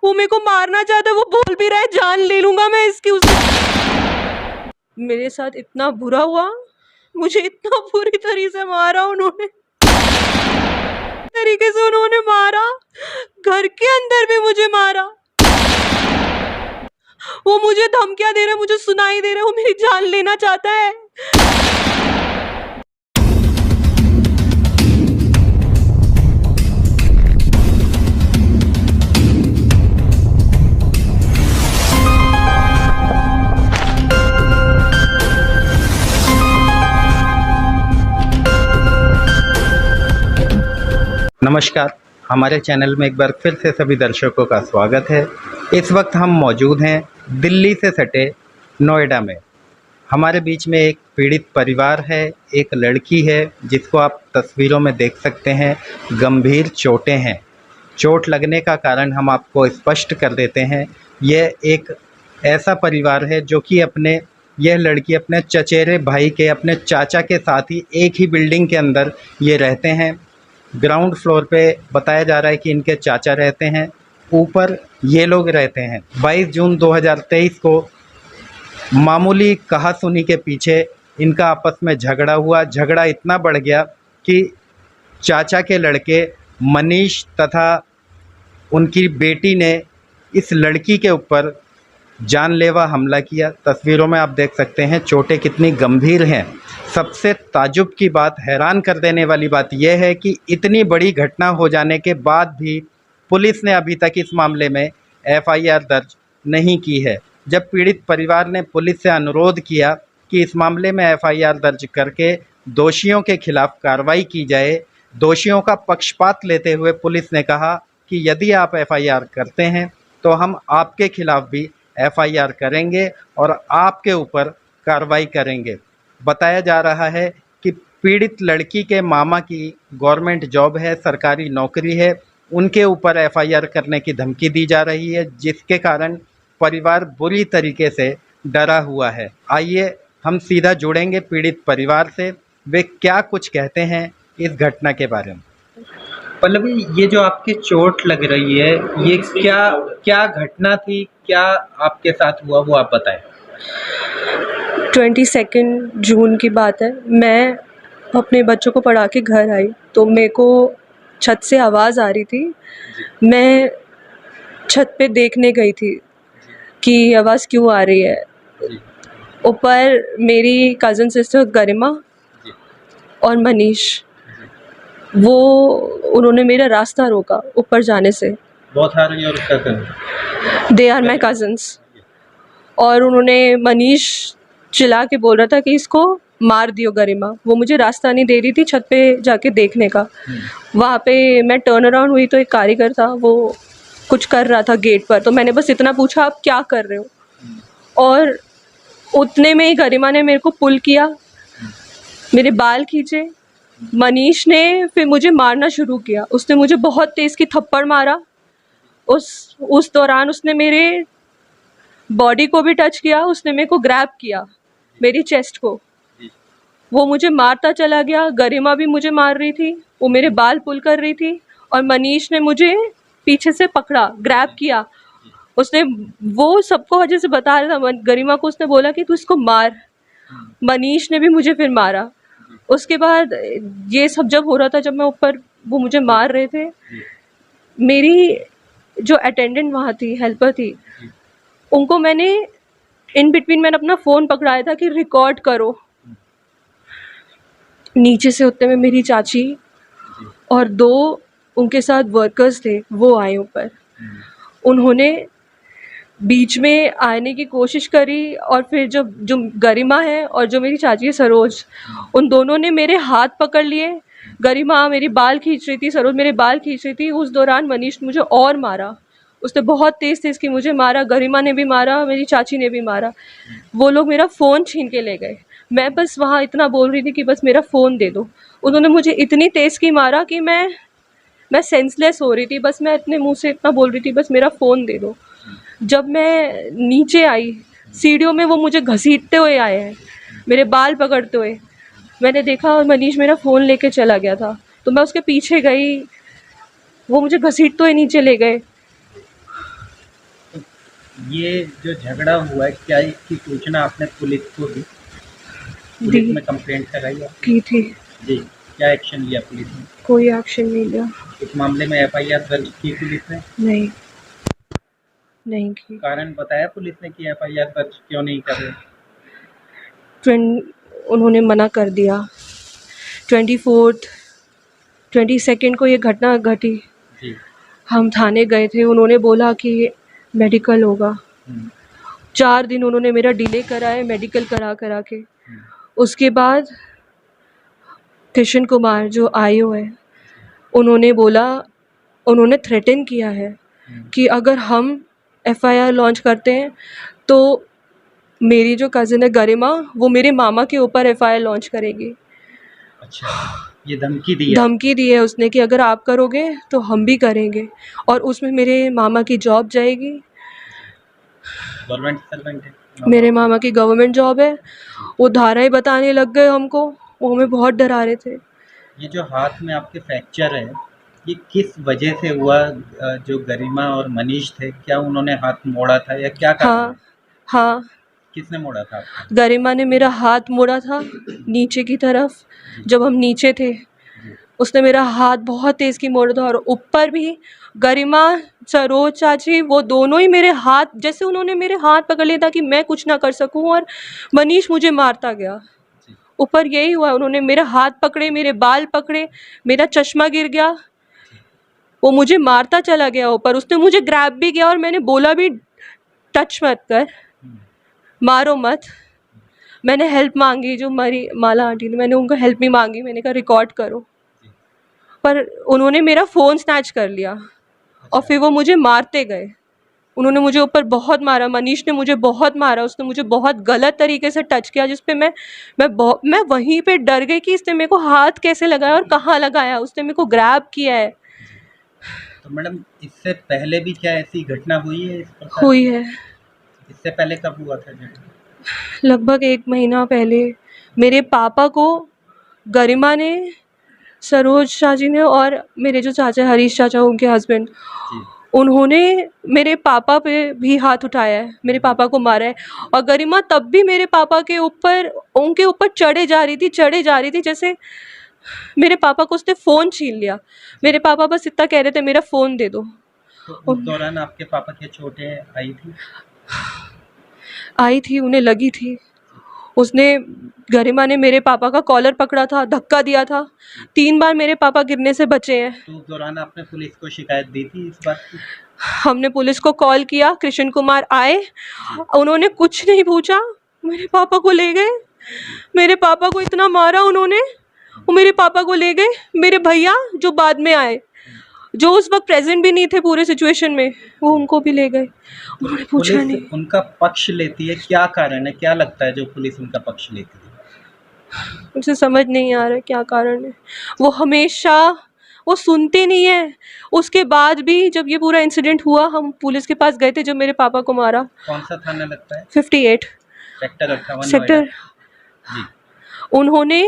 वो मेरे को मारना चाहता है, वो बोल भी रहा है जान ले लूंगा मैं इसकी। उससे मेरे साथ इतना बुरा हुआ, मुझे इतना बुरी तरीके से मारा उन्होंने, तरीके से उन्होंने मारा, घर के अंदर भी मुझे मारा। वो मुझे धमकियां दे रहे, मुझे सुनाई दे रहे, वो मेरी जान लेना चाहता है। नमस्कार, हमारे चैनल में एक बार फिर से सभी दर्शकों का स्वागत है। इस वक्त हम मौजूद हैं दिल्ली से सटे नोएडा में। हमारे बीच में एक पीड़ित परिवार है, एक लड़की है जिसको आप तस्वीरों में देख सकते हैं, गंभीर चोटें हैं। चोट लगने का कारण हम आपको स्पष्ट कर देते हैं। यह एक ऐसा परिवार है जो कि यह लड़की अपने चचेरे भाई के, अपने चाचा के साथ ही एक ही बिल्डिंग के अंदर ये रहते हैं। ग्राउंड फ्लोर पे बताया जा रहा है कि इनके चाचा रहते हैं, ऊपर ये लोग रहते हैं। 22 जून 2023 को मामूली कहासुनी के पीछे इनका आपस में झगड़ा हुआ। झगड़ा इतना बढ़ गया कि चाचा के लड़के मनीष तथा उनकी बेटी ने इस लड़की के ऊपर जानलेवा हमला किया। तस्वीरों में आप देख सकते हैं चोटें कितनी गंभीर हैं। सबसे ताज्जुब की बात, हैरान कर देने वाली बात यह है कि इतनी बड़ी घटना हो जाने के बाद भी पुलिस ने अभी तक इस मामले में एफआईआर दर्ज नहीं की है। जब पीड़ित परिवार ने पुलिस से अनुरोध किया कि इस मामले में एफआईआर दर्ज करके दोषियों के खिलाफ कार्रवाई की जाए, दोषियों का पक्षपात लेते हुए पुलिस ने कहा कि यदि आप एफआईआर करते हैं तो हम आपके खिलाफ भी एफआईआर करेंगे और आपके ऊपर कार्रवाई करेंगे। बताया जा रहा है कि पीड़ित लड़की के मामा की गवर्नमेंट जॉब है, सरकारी नौकरी है, उनके ऊपर एफआईआर करने की धमकी दी जा रही है, जिसके कारण परिवार बुरी तरीके से डरा हुआ है। आइए हम सीधा जुड़ेंगे पीड़ित परिवार से, वे क्या कुछ कहते हैं इस घटना के बारे में। पल्लवी, ये जो आपकी चोट लग रही है, ये क्या घटना थी, क्या आपके साथ हुआ वो आप बताएं। 22 जून की बात है। मैं अपने बच्चों को पढ़ा के घर आई तो मेरे को छत से आवाज़ आ रही थी। मैं छत पे देखने गई थी कि आवाज़ क्यों आ रही है। ऊपर मेरी कज़न सिस्टर गरिमा और मनीष, वो उन्होंने मेरा रास्ता रोका ऊपर जाने से। बहुत सारे और cousin, they are my cousins. और उन्होंने, मनीष चिल्ला के बोल रहा था कि इसको मार दियो गरिमा। वो मुझे रास्ता नहीं दे रही थी छत पे जाके देखने का। वहाँ पे मैं टर्न अराउंड हुई तो एक कारीगर था, वो कुछ कर रहा था गेट पर। तो मैंने बस इतना पूछा, आप क्या कर रहे हो? और उतने में ही गरिमा ने मेरे को पुल किया, मेरे बाल खींचे। मनीष ने फिर मुझे मारना शुरू किया। उसने मुझे बहुत तेज़ की थप्पड़ मारा। उस दौरान उसने मेरे बॉडी को भी टच किया। उसने मेरे को ग्रैब किया, मेरी चेस्ट को। वो मुझे मारता चला गया। गरिमा भी मुझे मार रही थी, वो मेरे बाल पुल कर रही थी। और मनीष ने मुझे पीछे से पकड़ा, ग्रैब किया। उसने, वो सबको वजह से बता रहा था, गरिमा को उसने बोला कि तू इसको मार। मनीष ने भी मुझे फिर मारा। उसके बाद ये सब जब हो रहा था, जब मैं ऊपर, वो मुझे मार रहे थे, मेरी जो अटेंडेंट वहाँ थी, हेल्पर थी, उनको मैंने इन बिटवीन मैंने अपना फ़ोन पकड़ाया था कि रिकॉर्ड करो। नीचे से उतने में मेरी चाची और 2 उनके साथ वर्कर्स थे, वो आए ऊपर। उन्होंने बीच में आने की कोशिश करी और फिर जो गरिमा है और जो मेरी चाची है सरोज, उन दोनों ने मेरे हाथ पकड़ लिए। गरिमा मेरी बाल खींच रही थी, सरोज मेरे बाल खींच रही थी। उस दौरान मनीष ने मुझे और मारा। उसने बहुत तेज़ की मुझे मारा। गरिमा ने भी मारा, मेरी चाची ने भी मारा। वो लोग मेरा फ़ोन छीन के ले गए। मैं बस वहाँ इतना बोल रही थी कि बस मेरा फ़ोन दे दो। उन्होंने मुझे इतनी तेज़ की मारा कि मैं सेंसलेस हो रही थी। बस मैं इतने मुँह से इतना बोल रही थी, बस मेरा फ़ोन दे दो। जब मैं नीचे आई सीढ़ियों में, वो मुझे घसीटते हुए आए हैं, मेरे बाल पकड़ते हुए। मैंने देखा और मनीष मेरा फ़ोन लेके चला गया था, तो मैं उसके पीछे गई। वो मुझे घसीटते हुए नीचे ले गए। ये जो झगड़ा हुआ है, क्या इसकी सूचना आपने पुलिस को दी? पुलिस दी में कंप्लेंट कराई आप? की थी, जी। क्या एक्शन लिया पुलिस ने? कोई एक्शन नहीं लिया। इस मामले में एफआईआर दर्ज की पुलिस ने? नहीं, नहीं की। कारण बताया पुलिस ने कि एफआईआर दर्ज क्यों नहीं कर रहे? उन्होंने मना कर दिया। 24th 22nd को ये घटना घटी। जी। हम थाने गए थे, उन्होंने बोला कि मेडिकल होगा। हम्म, 4 दिन उन्होंने मेरा डिले कराए मेडिकल करा करा के। हम्म, उसके बाद कृष्ण कुमार जो आईओ है, उन्होंने बोला, उन्होंने थ्रेटन किया है कि अगर हम एफआईआर लॉन्च करते हैं तो मेरी जो कज़िन है गरिमा, वो मेरे मामा के ऊपर एफआईआर लॉन्च करेगी। अच्छा, ये धमकी दी है? धमकी दी है उसने कि अगर आप करोगे तो हम भी करेंगे, और उसमें मेरे मामा की जॉब जाएगी। गवर्नमेंट सर्वेंट है? मेरे मामा की गवर्नमेंट जॉब है। वो धाराएं बताने लग गए हमको, वो हमें बहुत डरा रहे थे। ये जो हाथ में आपके फ्रैक्चर है, ये किस वजह से हुआ? जो गरिमा और मनीष थे, क्या उन्होंने हाथ मोड़ा था या क्या कारण है? हाँ, हाँ, किसने मोड़ा था आपका? गरिमा ने मेरा हाथ मोड़ा था नीचे की तरफ। जी। जब हम नीचे थे, जी। उसने मेरा हाथ बहुत तेज़ की मोड़ा था, और ऊपर भी गरिमा, सरोज चाची, वो दोनों ही मेरे हाथ, जैसे उन्होंने मेरे हाथ पकड़ लिया था कि मैं कुछ ना कर सकूं, और मनीष मुझे मारता गया। जी। ऊपर यही हुआ, उन्होंने मेरे हाथ पकड़े, मेरे बाल पकड़े, मेरा चश्मा गिर गया, वो मुझे मारता चला गया ऊपर। उसने मुझे ग्रैब भी किया और मैंने बोला भी, टच मत कर, हम्म, मारो मत। मैंने हेल्प मांगी, जो मरी माला आंटी ने, मैंने उनको हेल्प भी मांगी, मैंने कहा रिकॉर्ड करो, जी। पर उन्होंने मेरा फ़ोन स्नैच कर लिया और अच्छा। फिर वो मुझे मारते गए। उन्होंने मुझे ऊपर बहुत मारा, मनीष ने मुझे बहुत मारा, उसने मुझे बहुत गलत तरीके से टच किया, जिस पे मैं वहीं पे डर गई कि इसने मेरे को हाथ कैसे लगाया और कहाँ लगाया। उसने मेरे को ग्रैब किया है। जी। तो मैडम, इससे पहले भी क्या ऐसी घटना हुई है इस प्रकार हुई की? है, इससे पहले कब हुआ था झगड़ा? लगभग 1 महीना पहले। मेरे पापा को गरिमा ने, सरोज शाह जी ने, और मेरे जो चाचा हरीश चाचा, उनके हस्बैंड, जी। उन्होंने मेरे पापा पे भी हाथ उठाया है, मेरे पापा को मारा है। और गरिमा तब भी मेरे पापा के ऊपर, उनके ऊपर चढ़े जा रही थी, जैसे मेरे पापा को उसने फ़ोन छीन लिया। मेरे पापा बस इतना कह रहे थे, मेरा फ़ोन दे दो। तो उस उन दौरान आपके पापा की चोटें आई थी? आई थी, उन्हें लगी थी। उसने, गरिमा ने मेरे पापा का कॉलर पकड़ा था, धक्का दिया था। 3 बार मेरे पापा गिरने से बचे हैं। तो उस दौरान आपने पुलिस को शिकायत दी थी इस बात की? हमने पुलिस को कॉल किया, कृष्ण कुमार आए, जी। उन्होंने कुछ नहीं पूछा, मेरे पापा को ले गए। मेरे पापा को इतना मारा उन्होंने, वो मेरे पापा को ले गए। मेरे भैया जो बाद में आए, जो उस वक्त प्रेजेंट भी नहीं थे पूरे सिचुएशन में, वो उनको भी ले गए, तो उन्होंने पूछा पुलिस नहीं। उनका पक्ष लेती है, क्या कारण है, क्या लगता है जो पुलिस उनका पक्ष लेती है? मुझे समझ नहीं आ रहा है क्या कारण है। वो हमेशा, वो सुनते नहीं है। उसके बाद भी जब ये पूरा इंसिडेंट हुआ, हम पुलिस के पास गए थे, जब मेरे पापा को मारा। कौन सा थाना लगता है? 58 सेक्टर 58 नोएडा। सेक्टर। जी। उन्होंने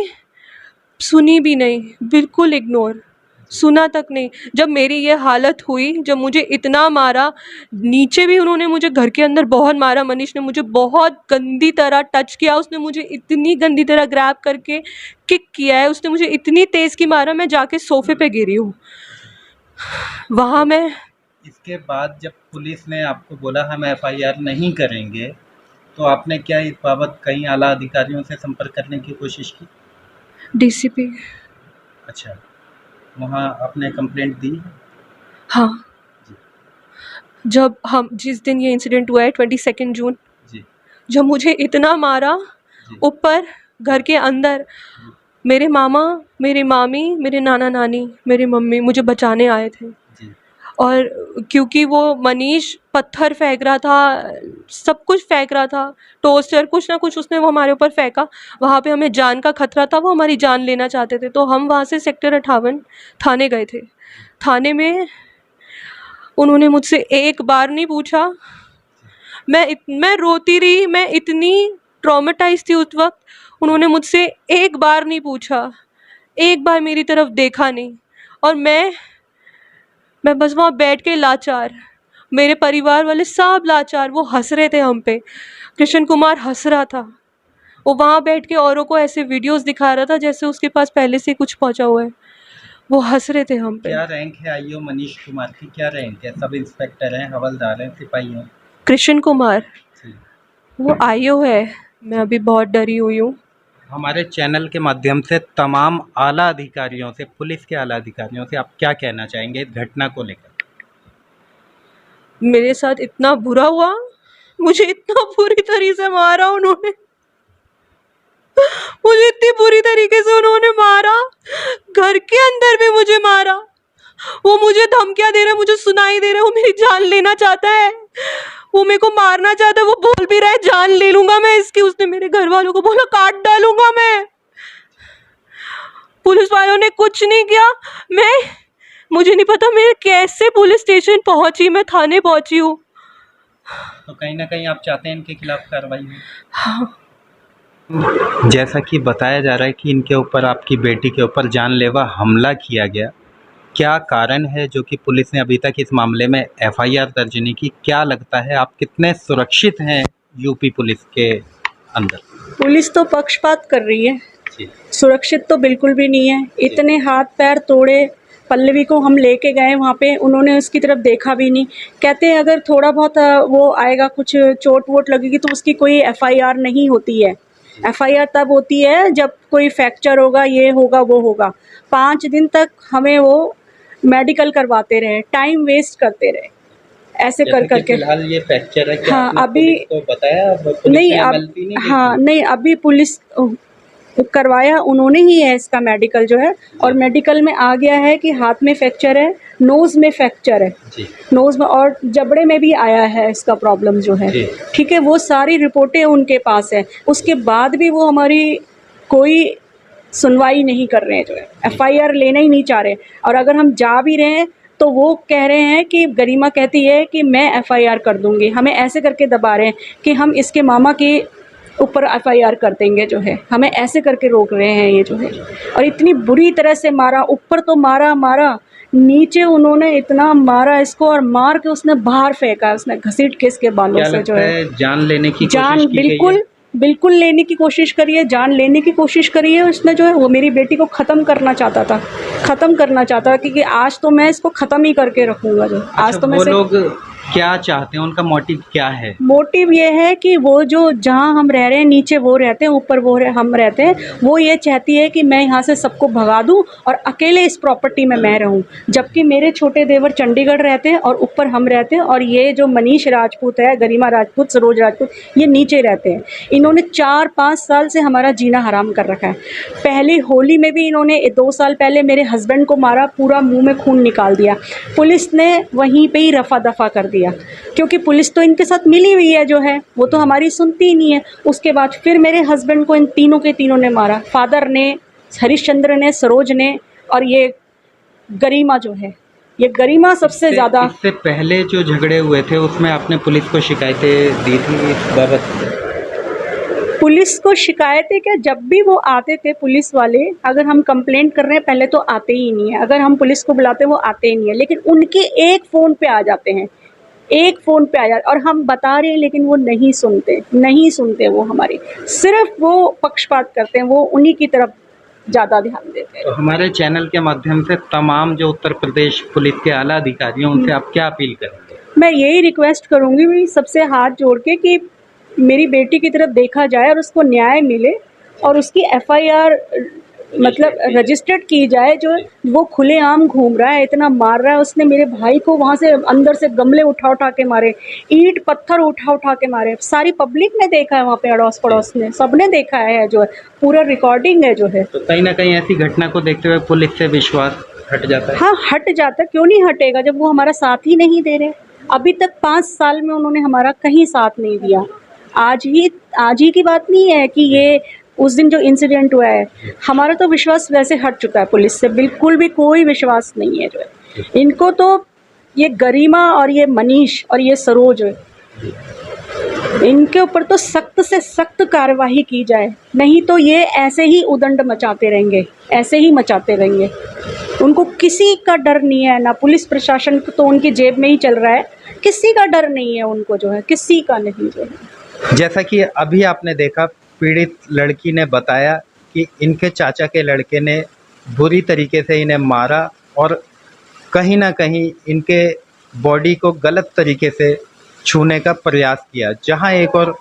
सुनी भी नहीं, बिल्कुल इग्नोर, सुना तक नहीं। जब मेरी ये हालत हुई, जब मुझे इतना मारा, नीचे भी उन्होंने मुझे घर के अंदर बहुत मारा। मनीष ने मुझे बहुत गंदी तरह टच किया, उसने मुझे इतनी गंदी तरह ग्रैब करके किक किया है, उसने मुझे इतनी तेज़ की मारा, मैं जाके सोफे पे गिरी हूँ। वहाँ मैं, इसके बाद जब पुलिस ने आपको बोला हम एफआईआर नहीं करेंगे, तो आपने क्या इस बाबत कई आला अधिकारियों से संपर्क करने की कोशिश की? डीसीपी, अच्छा, वहाँ आपने कंप्लेंट दी? हाँ, जी। जब हम, जिस दिन ये इंसिडेंट हुआ है 22 जून, जी। जब मुझे इतना मारा जी। ऊपर घर के अंदर, जी। मेरे मामा, मेरी मामी, मेरे नाना नानी, मेरी मम्मी मुझे बचाने आए थे। जी। और क्योंकि वो मनीष पत्थर फेंक रहा था, सब कुछ फेंक रहा था, टोस्टर, कुछ ना कुछ उसने वो हमारे ऊपर फेंका। वहाँ पे हमें जान का खतरा था, वो हमारी जान लेना चाहते थे, तो हम वहाँ से सेक्टर 58 थाने गए थे। थाने में उन्होंने मुझसे एक बार नहीं पूछा। मैं रोती रही, मैं इतनी ट्रॉमेटाइज थी उस वक्त। उन्होंने मुझसे एक बार नहीं पूछा, एक बार मेरी तरफ देखा नहीं, और मैं बस वहाँ बैठ के लाचार, मेरे परिवार वाले सब लाचार, वो हंस रहे थे हम पे। कृष्ण कुमार हंस रहा था, वो वहाँ बैठ के औरों को ऐसे वीडियोस दिखा रहा था जैसे उसके पास पहले से कुछ पहुँचा हुआ है। वो हंस रहे थे हम पे। क्या रैंक है आईओ मनीष कुमार की, क्या रैंक है? सब इंस्पेक्टर हैं, हवलदार हैं, सिपाही हैं? कृष्ण कुमार जी। वो आईओ है। मैं अभी बहुत डरी हुई हूँ। हमारे चैनल के माध्यम से तमाम आला अधिकारियों से, पुलिस के आला अधिकारियों से आप क्या कहना चाहेंगे इस घटना को लेकर? मेरे साथ इतना बुरा हुआ, मुझे इतना बुरी तरीके से मारा उन्होंने, मुझे इतनी बुरी तरीके से उन्होंने मारा, घर के अंदर भी मुझे मारा। वो मुझे धमकियां दे रहा है, मुझे सुनाई दे रहा है, वो मेरी जान लेना चाहता है, वो मेरे को मारना चाहता है। वो बोल भी रहा है जान ले लूंगा मैं इसकी। उसने मेरे घर वालों को बोला काट डालूंगा मैं। पुलिस वालों ने कुछ नहीं किया। मुझे नहीं पता मैं कैसे पुलिस स्टेशन पहुंची, मैं थाने पहुंची हूँ। तो कहीं ना कहीं आप चाहते हैं इनके खिलाफ कार्रवाई हो? हाँ। जैसा कि बताया जा रहा है कि इनके ऊपर, आपकी बेटी के ऊपर जानलेवा हमला किया गया, क्या कारण है जो कि पुलिस ने अभी तक इस मामले में एफआईआर दर्ज नहीं की? क्या लगता है आप कितने सुरक्षित हैं यूपी पुलिस के अंदर? पुलिस तो पक्षपात कर रही है, जी। सुरक्षित तो बिल्कुल भी नहीं है। इतने हाथ पैर तोड़े, पल्लवी को हम लेके गए वहाँ पे, उन्होंने उसकी तरफ देखा भी नहीं। कहते हैं अगर थोड़ा बहुत वो आएगा, कुछ चोट वोट लगेगी तो उसकी कोई एफआईआर नहीं होती है। एफआईआर तब होती है जब कोई फ्रैक्चर होगा, ये होगा, वो होगा। 5 दिन तक हमें वो मेडिकल करवाते रहे, टाइम वेस्ट करते रहे, ऐसे कर करके। फिलहाल ये फ्रैक्चर है, क्या हाँ, आपने अभी पुलिस को बताया? पुलिस नहीं, ने अब गलती नहीं की? हाँ नहीं, अभी पुलिस करवाया उन्होंने ही है इसका मेडिकल जो है, और मेडिकल में आ गया है कि हाथ में फ्रैक्चर है, नोज़ में फ्रैक्चर है, जी। नोज़ में, और जबड़े में भी आया है इसका प्रॉब्लम जो है। जी। ठीक है, वो सारी रिपोर्टें उनके पास है। उसके बाद भी वो हमारी कोई सुनवाई नहीं कर रहे हैं जो है, एफआईआर लेना ही नहीं चाह रहे। और अगर हम जा भी रहे हैं तो वो कह रहे हैं कि गरिमा कहती है कि मैं एफआईआर कर दूंगी, हमें ऐसे करके दबा रहे हैं कि हम इसके मामा के ऊपर एफआईआर कर देंगे जो है, हमें ऐसे करके रोक रहे हैं ये जो है। और इतनी बुरी तरह से मारा, ऊपर तो मारा, नीचे उन्होंने इतना मारा इसको, और मार के उसने बाहर फेंका, उसने घसीट के इसके बालों से जो है जान लेने की जान कोशिश की गई है? बिल्कुल लेने की कोशिश करी है, जान लेने की कोशिश करी है उसने जो है। वो मेरी बेटी को ख़त्म करना चाहता था, क्योंकि आज तो मैं इसको ख़त्म ही करके रखूँगा जो। आज तो मैं वो लोग क्या चाहते हैं, उनका मोटिव क्या है? मोटिव ये है कि वो जो जहाँ हम रह रहे हैं, नीचे वो रहते हैं, ऊपर हम रहते हैं, वो ये चाहती है कि मैं यहाँ से सबको भगा दूँ और अकेले इस प्रॉपर्टी में मैं रहूँ, जबकि मेरे छोटे देवर चंडीगढ़ रहते हैं और ऊपर हम रहते हैं, और ये जो मनीष राजपूत है, गरिमा राजपूत, सरोज राजपूत, ये नीचे रहते हैं। इन्होंने 4-5 साल से हमारा जीना हराम कर रखा है। पहली होली में भी इन्होंने 2 साल पहले मेरे हस्बैंड को मारा, पूरा मुँह में खून निकाल दिया। पुलिस ने वहीं पर ही रफा दफा कर दिया, क्योंकि पुलिस तो इनके साथ मिली हुई है जो है, वो तो हमारी सुनती ही नहीं है। उसके बाद फिर मेरे हस्बैंड को इन तीनों के तीनों ने मारा, फादर ने, हरिश्चंद्र ने, सरोज ने, और ये गरिमा जो है, ये गरिमा सबसे ज़्यादा। इससे पहले जो झगड़े हुए थे उसमें आपने पुलिस को शिकायतें दी थी इस बाबत? पुलिस को शिकायतें क्या, जब भी वो आते थे पुलिस वाले, अगर हम कंप्लेंट कर रहे हैं पहले तो आते ही नहीं है, अगर हम पुलिस को बुलाते हैं वो आते ही नहीं है, लेकिन उनके एक फ़ोन पे आ जाते हैं, एक फ़ोन पे आ जाते, और हम बता रहे हैं लेकिन वो नहीं सुनते वो हमारी, सिर्फ वो पक्षपात करते हैं, वो उन्हीं की तरफ ज़्यादा ध्यान देते हैं। तो हमारे चैनल के माध्यम से तमाम जो उत्तर प्रदेश पुलिस के आला अधिकारी हैं उनसे आप क्या अपील करेंगे? मैं यही रिक्वेस्ट करूँगी भी सबसे हाथ जोड़ के कि मेरी बेटी की तरफ देखा जाए और उसको न्याय मिले, और उसकी एफआईआर मतलब रजिस्टर्ड की जाए। जो वो खुलेआम घूम रहा है, इतना मार रहा है, उसने मेरे भाई को वहाँ से अंदर से गमले उठा के मारे, ईंट पत्थर उठा के मारे, सारी पब्लिक ने देखा है, वहाँ पे अड़ोस पड़ोस ने सबने देखा है जो है, पूरा रिकॉर्डिंग है जो है। तो कहीं ना कहीं ऐसी घटना को देखते हुए पुलिस से विश्वास हट जाता है? हाँ, हट जाता है, क्यों नहीं हटेगा जब वो हमारा साथ ही नहीं दे रहे। अभी तक 5 साल में उन्होंने हमारा कहीं साथ नहीं दिया। आज ही की बात नहीं है कि ये उस दिन जो इंसिडेंट हुआ है, हमारा तो विश्वास वैसे हट चुका है पुलिस से, बिल्कुल भी कोई विश्वास नहीं है जो है। इनको तो ये गरिमा और ये मनीष और ये सरोज, इनके ऊपर तो सख्त से सख्त कार्रवाई की जाए, नहीं तो ये ऐसे ही उदंड मचाते रहेंगे, उनको किसी का डर नहीं है, ना पुलिस प्रशासन को तो उनकी जेब में ही चल रहा है, किसी का डर नहीं है उनको, जो है किसी का नहीं जो है। जैसा कि अभी आपने देखा, पीड़ित लड़की ने बताया कि इनके चाचा के लड़के ने बुरी तरीके से इन्हें मारा और कहीं ना कहीं इनके बॉडी को गलत तरीके से छूने का प्रयास किया। जहां एक और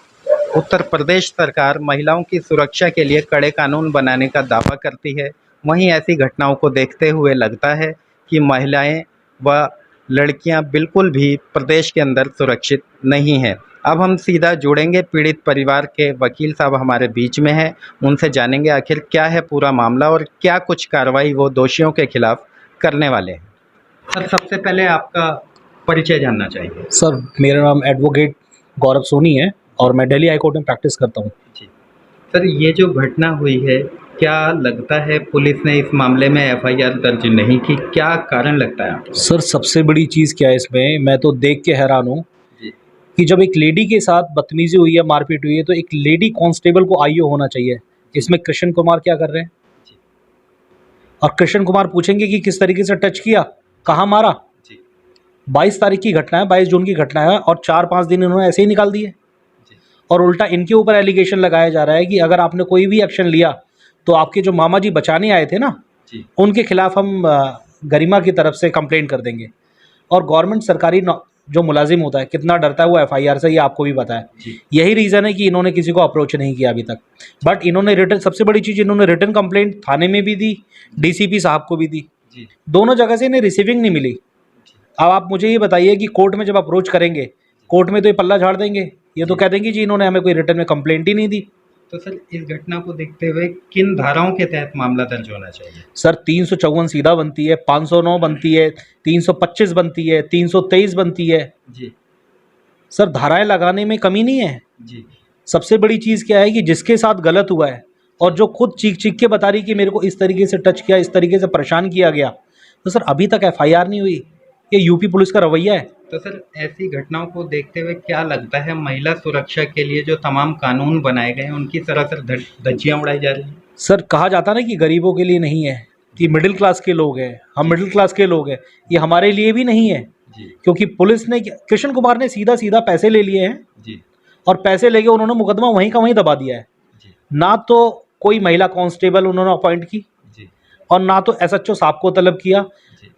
उत्तर प्रदेश सरकार महिलाओं की सुरक्षा के लिए कड़े कानून बनाने का दावा करती है, वहीं ऐसी घटनाओं को देखते हुए लगता है कि महिलाएं व लड़कियां बिल्कुल भी प्रदेश के अंदर सुरक्षित नहीं हैं। अब हम सीधा जुड़ेंगे, पीड़ित परिवार के वकील साहब हमारे बीच में हैं, उनसे जानेंगे आखिर क्या है पूरा मामला और क्या कुछ कार्रवाई वो दोषियों के खिलाफ करने वाले हैं। सर, सबसे पहले आपका परिचय जानना चाहिए। सर, मेरा नाम एडवोकेट गौरव सोनी है और मैं दिल्ली हाई कोर्ट में प्रैक्टिस करता हूँ। जी सर, ये जो घटना हुई है, क्या लगता है पुलिस ने इस मामले में एफआईआर दर्ज नहीं की? क्या कारण लगता है आपको? सर, सबसे बड़ी चीज़ क्या है इसमें, मैं तो देख के हैरान हूँ कि जब एक लेडी के साथ बदतमीजी हुई है, मारपीट हुई है, तो एक लेडी कांस्टेबल को आईओ होना चाहिए। इसमें कृष्ण कुमार क्या कर रहे हैं? और कृष्ण कुमार पूछेंगे कि किस तरीके से टच किया, कहाँ मारा? 22 तारीख की घटना है, 22 जून की घटना है और 4-5 दिन इन्होंने ऐसे ही निकाल दिए। और उल्टा इनके ऊपर एलिगेशन लगाया जा रहा है कि अगर आपने कोई भी एक्शन लिया तो आपके जो मामा जी बचाने आए थे ना, उनके खिलाफ हम गरिमा की तरफ से कंप्लेंट कर देंगे। और गवर्नमेंट सरकारी जो मुलाजिम होता है कितना डरता है वो एफआईआर से, ये आपको भी पता है। यही रीज़न है कि इन्होंने किसी को अप्रोच नहीं किया अभी तक। बट इन्होंने रिटर्न, सबसे बड़ी चीज़, इन्होंने रिटर्न कंप्लेंट थाने में भी दी, डीसीपी साहब को भी दी, दोनों जगह से इन्हें रिसीविंग नहीं मिली। अब आप मुझे ये बताइए कि कोर्ट में जब अप्रोच करेंगे, कोर्ट में तो ये पल्ला झाड़ देंगे, ये तो कह देंगे जी इन्होंने हमें कोई रिटर्न में कंप्लेंट ही नहीं दी। तो सर, इस घटना को देखते हुए किन धाराओं के तहत मामला दर्ज होना चाहिए? सर, 354 सीधा बनती है, 509 बनती है, 325 बनती है, 323 बनती है। जी सर, धाराएं लगाने में कमी नहीं है। जी। सबसे बड़ी चीज़ क्या है कि जिसके साथ गलत हुआ है और जो खुद चीख चीख के बता रही कि मेरे को इस तरीके से टच किया, इस तरीके से परेशान किया गया, तो सर अभी तक एफआईआर नहीं हुई। ये यूपी पुलिस का रवैया है। तो सर, ऐसी घटनाओं को देखते हुए क्या लगता है महिला सुरक्षा के लिए जो तमाम कानून बनाए गए हैं उनकी सरासर धज्जियां उड़ाई जा रही हैं? सर, कहा जाता ना कि गरीबों के लिए नहीं है, कि मिडिल क्लास के लोग हैं, हम मिडिल क्लास के लोग हैं, ये हमारे लिए भी नहीं है। क्योंकि पुलिस ने, कृष्ण कुमार ने सीधा सीधा पैसे ले लिए हैं जी। और पैसे लेके उन्होंने मुकदमा वहीं का वहीं दबा दिया है। ना तो कोई महिला कांस्टेबल उन्होंने अपॉइंट की और ना तो एसएचओ साहब को तलब किया।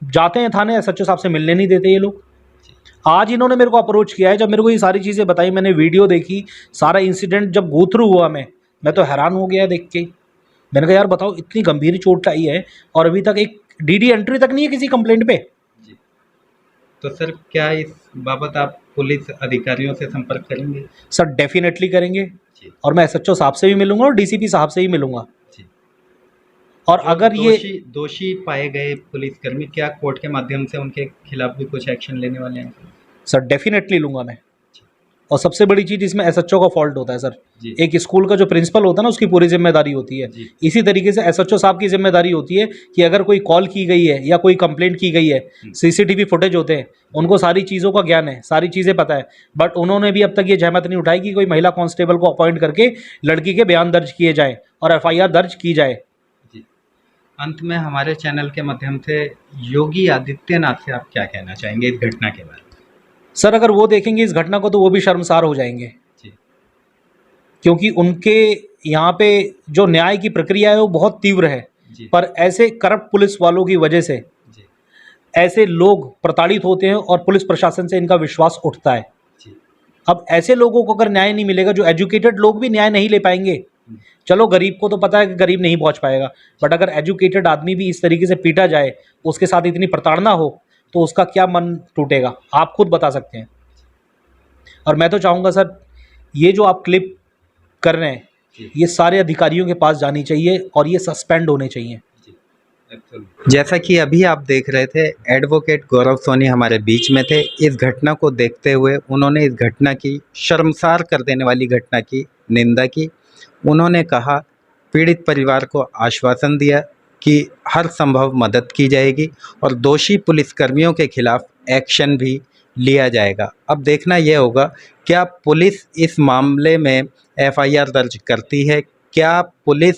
जाते हैं थाने, एसएचओ साहब से मिलने नहीं देते ये लोग। आज इन्होंने मेरे को अप्रोच किया है, जब मेरे को ये सारी चीज़ें बताई, मैंने वीडियो देखी, सारा इंसिडेंट जब गो थ्रू हुआ मैं तो हैरान हो गया देख के। मैंने कहा यार बताओ, इतनी गंभीर चोट आई है और अभी तक एक डीडी एंट्री तक नहीं है किसी कंप्लेंट पे। तो सर, क्या इस बाबत आप पुलिस अधिकारियों से संपर्क करेंगे? सर, डेफिनेटली करेंगे और मैं एसएचओ साहब से भी मिलूंगा और डीसीपी साहब से ही मिलूंगा। और अगर ये दोषी पाए गए पुलिसकर्मी, क्या कोर्ट के माध्यम से उनके खिलाफ भी कुछ एक्शन लेने वाले हैं? सर, डेफिनेटली लूंगा मैं। और सबसे बड़ी चीज़ इसमें एसएचओ का फॉल्ट होता है सर। एक स्कूल का जो प्रिंसिपल होता है ना, उसकी पूरी जिम्मेदारी होती है। इसी तरीके से एसएचओ साहब की जिम्मेदारी होती है कि अगर कोई कॉल की गई है या कोई कंप्लेंट की गई है, सीसीटीवी फुटेज होते हैं, उनको सारी चीज़ों का ज्ञान है, सारी चीज़ें पता है। बट उन्होंने भी अब तक ये जहमत नहीं उठाई कि कोई महिला कांस्टेबल को अपॉइंट करके लड़की के बयान दर्ज किए जाए और एफआईआर दर्ज की जाए। अंत में हमारे चैनल के माध्यम से योगी आदित्यनाथ से आप क्या कहना चाहेंगे इस घटना के बारे में? सर, अगर वो देखेंगे इस घटना को तो वो भी शर्मसार हो जाएंगे। क्योंकि उनके यहाँ पे जो न्याय की प्रक्रिया है वो बहुत तीव्र है, पर ऐसे करप्ट पुलिस वालों की वजह से ऐसे लोग प्रताड़ित होते हैं और पुलिस प्रशासन से इनका विश्वास उठता है। अब ऐसे लोगों को अगर न्याय नहीं मिलेगा, जो एजुकेटेड लोग भी न्याय नहीं ले पाएंगे। चलो, गरीब को तो पता है कि गरीब नहीं पहुंच पाएगा, बट अगर एजुकेटेड आदमी भी इस तरीके से पीटा जाए, उसके साथ इतनी प्रताड़ना हो, तो उसका क्या मन टूटेगा, आप खुद बता सकते हैं। और मैं तो चाहूँगा सर, ये जो आप क्लिप कर रहे हैं, ये सारे अधिकारियों के पास जानी चाहिए और ये सस्पेंड होने चाहिए। जैसा कि अभी आप देख रहे थे, एडवोकेट गौरव सोनी हमारे बीच में थे। इस घटना को देखते हुए उन्होंने इस घटना की, शर्मसार कर देने वाली घटना की निंदा की। उन्होंने कहा, पीड़ित परिवार को आश्वासन दिया कि हर संभव मदद की जाएगी और दोषी पुलिसकर्मियों के खिलाफ एक्शन भी लिया जाएगा। अब देखना यह होगा, क्या पुलिस इस मामले में एफआईआर दर्ज करती है, क्या पुलिस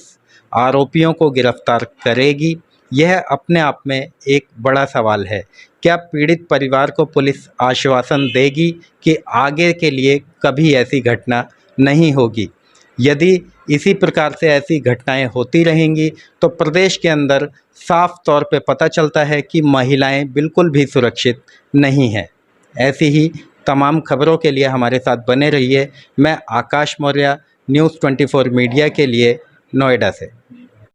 आरोपियों को गिरफ्तार करेगी, यह अपने आप में एक बड़ा सवाल है। क्या पीड़ित परिवार को पुलिस आश्वासन देगी कि आगे के लिए कभी ऐसी घटना नहीं होगी? यदि इसी प्रकार से ऐसी घटनाएं होती रहेंगी तो प्रदेश के अंदर साफ तौर पे पता चलता है कि महिलाएं बिल्कुल भी सुरक्षित नहीं हैं। ऐसी ही तमाम खबरों के लिए हमारे साथ बने रहिए। मैं आकाश मौर्य, न्यूज़ 24 मीडिया के लिए, नोएडा से।